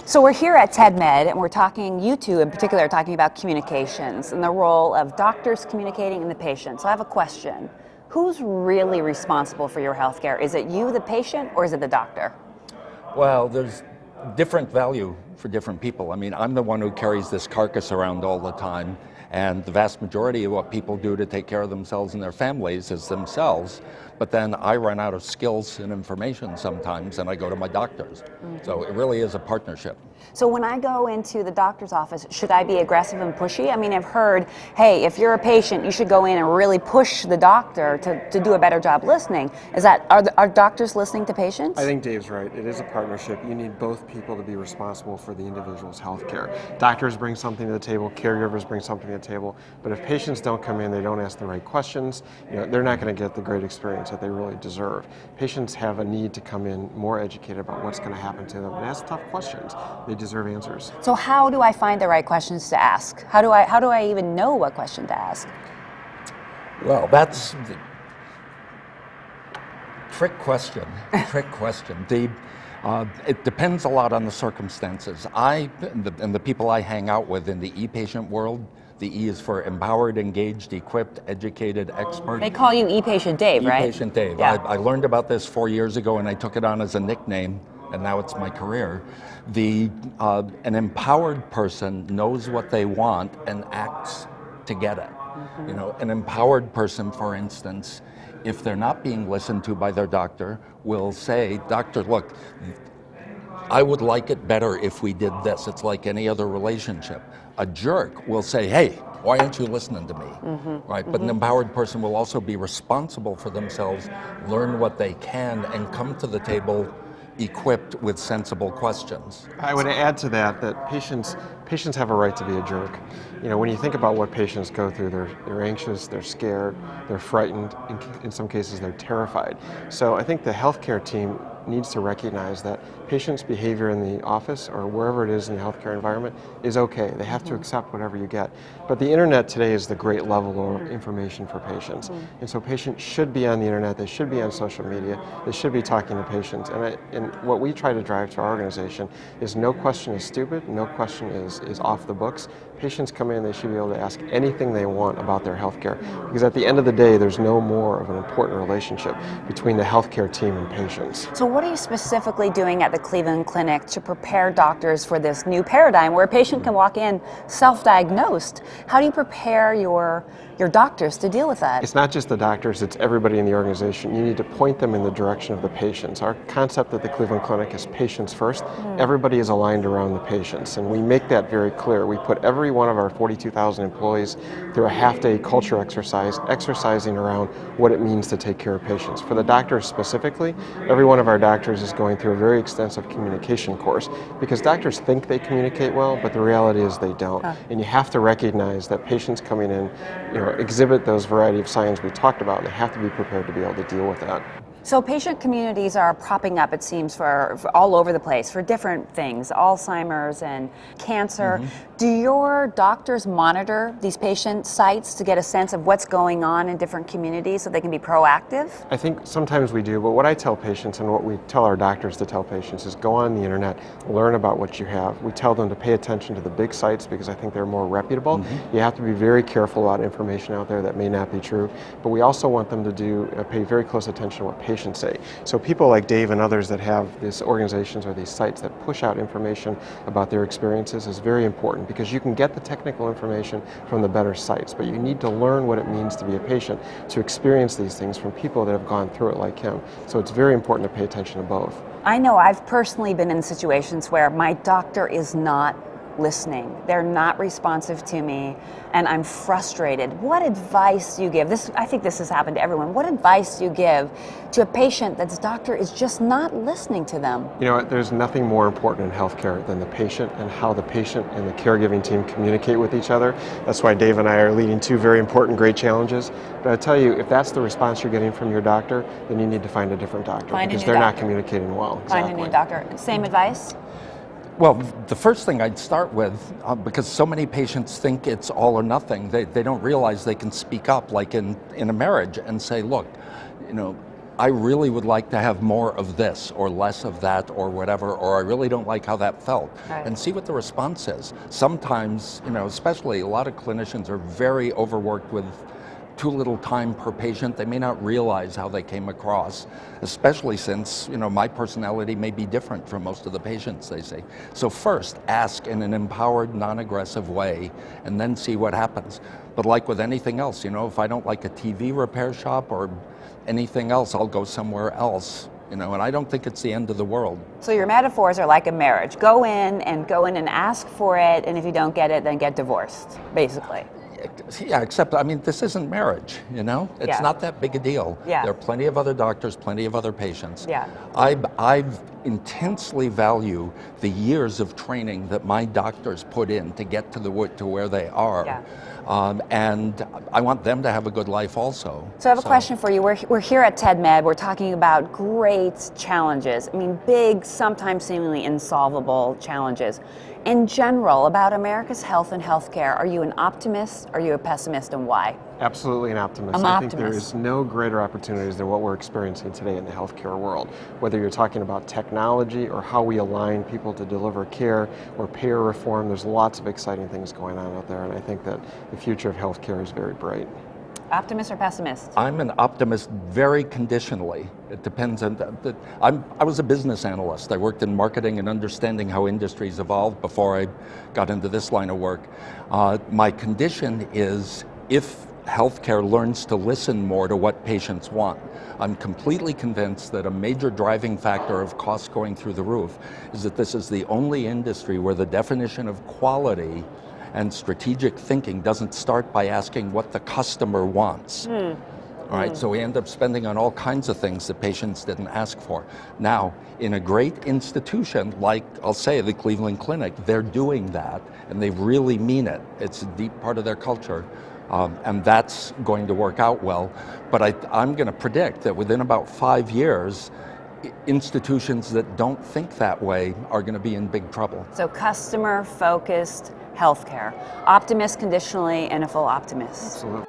So we're here at TEDMED, and we're talking, you two in particular, are talking about communications and the role of doctors communicating and the patient. So I have a question. Who's really responsible for your healthcare? Is it you, the patient, or is it the doctor? Well, there's different value for different people. I mean, I'm the one who carries this carcass around all the time, and the vast majority of what people do to take care of themselves and their families is themselves. But then I run out of skills and information sometimes, and I go to my doctors. So it really is a partnership. So when I go into the doctor's office, should I be aggressive and pushy? I mean, I've heard, hey, if you're a patient, you should go in and really push the doctor to do a better job listening. Are doctors listening to patients? I think Dave's right. It is a partnership. You need both people to be responsible for the individual's health care. Doctors bring something to the table, caregivers bring something to the table, but if patients don't come in, they don't ask the right questions, they're not going to get the great experience that they really deserve. Patients have a need to come in more educated about what's going to happen to them and ask tough questions. They deserve answers. So how do I find the right questions to ask? How do I even know what question to ask? Well, that's the trick question. It depends a lot on the circumstances. And the people I hang out with in the e-patient world, the E is for empowered, engaged, equipped, educated, expert. They call you e-patient Dave, right? E-patient Dave. Yeah. I learned about this 4 years ago, and I took it on as a nickname, and now it's my career. An empowered person knows what they want and acts to get it. An empowered person, for instance, if they're not being listened to by their doctor, will say, "Doctor, look, I would like it better if we did this." It's like any other relationship. A jerk will say, "Hey, why aren't you listening to me?" Right? But an empowered person will also be responsible for themselves, learn what they can, and come to the table equipped with sensible questions. I would add to that patients have a right to be a jerk. When you think about what patients go through, they're anxious, they're scared, they're frightened, in some cases they're terrified. So I think the healthcare team needs to recognize that patients' behavior in the office or wherever it is in the healthcare environment is okay. They have to accept whatever you get. But the internet today is the great level of information for patients. And so patients should be on the internet, they should be on social media, they should be talking to patients. And what we try to drive to our organization is no question is stupid, no question is off the books. Patients come in, they should be able to ask anything they want about their healthcare. Because at the end of the day, there's no more of an important relationship between the healthcare team and patients. So what are you specifically doing at the Cleveland Clinic to prepare doctors for this new paradigm where a patient can walk in self-diagnosed? How do you prepare your doctors to deal with that? It's not just the doctors, it's everybody in the organization. You need to point them in the direction of the patients. Our concept at the Cleveland Clinic is patients first. Everybody is aligned around the patients, and we make that very clear. We put every one of our 42,000 employees through a half-day culture exercise, exercising around what it means to take care of patients. For the doctors specifically, every one of our doctors is going through a very extensive communication course because doctors think they communicate well, but the reality is they don't. And you have to recognize that patients coming in, exhibit those variety of signs we talked about, and they have to be prepared to be able to deal with that. So patient communities are propping up, it seems, for all over the place for different things, Alzheimer's and cancer. Do your doctors monitor these patient sites to get a sense of what's going on in different communities so they can be proactive? I think sometimes we do, but what I tell patients and what we tell our doctors to tell patients is go on the internet, learn about what you have. We tell them to pay attention to the big sites because I think they're more reputable. You have to be very careful about information out there that may not be true, but we also want them to pay very close attention to what patients say. So people like Dave and others that have these organizations or these sites that push out information about their experiences is very important because you can get the technical information from the better sites, but you need to learn what it means to be a patient, to experience these things from people that have gone through it like him. So it's very important to pay attention to both. I know I've personally been in situations where my doctor is not listening. They're not responsive to me, and I'm frustrated. What advice do you give? I think this has happened to everyone. What advice do you give to a patient that's doctor is just not listening to them? There's nothing more important in healthcare than the patient and how the patient and the caregiving team communicate with each other. That's why Dave and I are leading two very important, great challenges. But I tell you, if that's the response you're getting from your doctor, then you need to find a different doctor because they're not communicating well. Find a new doctor. Same advice? Well, the first thing I'd start with, because so many patients think it's all or nothing, they don't realize they can speak up like in a marriage and say, look, I really would like to have more of this or less of that or whatever, or I really don't like how that felt. Right. And see what the response is. Sometimes, especially a lot of clinicians are very overworked with too little time per patient. They may not realize how they came across, especially since, my personality may be different from most of the patients, they say. So first, ask in an empowered, non-aggressive way, and then see what happens. But like with anything else, if I don't like a TV repair shop or anything else, I'll go somewhere else. And I don't think it's the end of the world. So your metaphors are like a marriage. Go in and ask for it, and if you don't get it, then get divorced, basically. Yeah, except, this isn't marriage, It's Yeah. not that big a deal. Yeah. There are plenty of other doctors, plenty of other patients. Yeah. I intensely value the years of training that my doctors put in to get to where they are. Yeah. And I want them to have a good life also. So I have a question for you. We're here at TEDMED. We're talking about great challenges. Big, sometimes seemingly insolvable challenges. In general, about America's health and healthcare, are you an optimist? Are you a pessimist, and why? Absolutely an optimist. I'm I think there optimist. is no greater opportunities than what we're experiencing today in the healthcare world. Whether you're talking about technology or how we align people to deliver care or payer reform, there's lots of exciting things going on out there, and I think that the future of healthcare is very bright. Optimist or pessimist? I'm an optimist very conditionally. It depends on I was a business analyst. I worked in marketing and understanding how industries evolve before I got into this line of work. My condition is if healthcare learns to listen more to what patients want. I'm completely convinced that a major driving factor of costs going through the roof is that this is the only industry where the definition of quality and strategic thinking doesn't start by asking what the customer wants. All right, so we end up spending on all kinds of things that patients didn't ask for. Now, in a great institution like, I'll say, the Cleveland Clinic, they're doing that, and they really mean it. It's a deep part of their culture, and that's going to work out well. But I'm going to predict that within about 5 years, institutions that don't think that way are going to be in big trouble. So customer-focused healthcare. Optimist conditionally and a full optimist. Absolutely.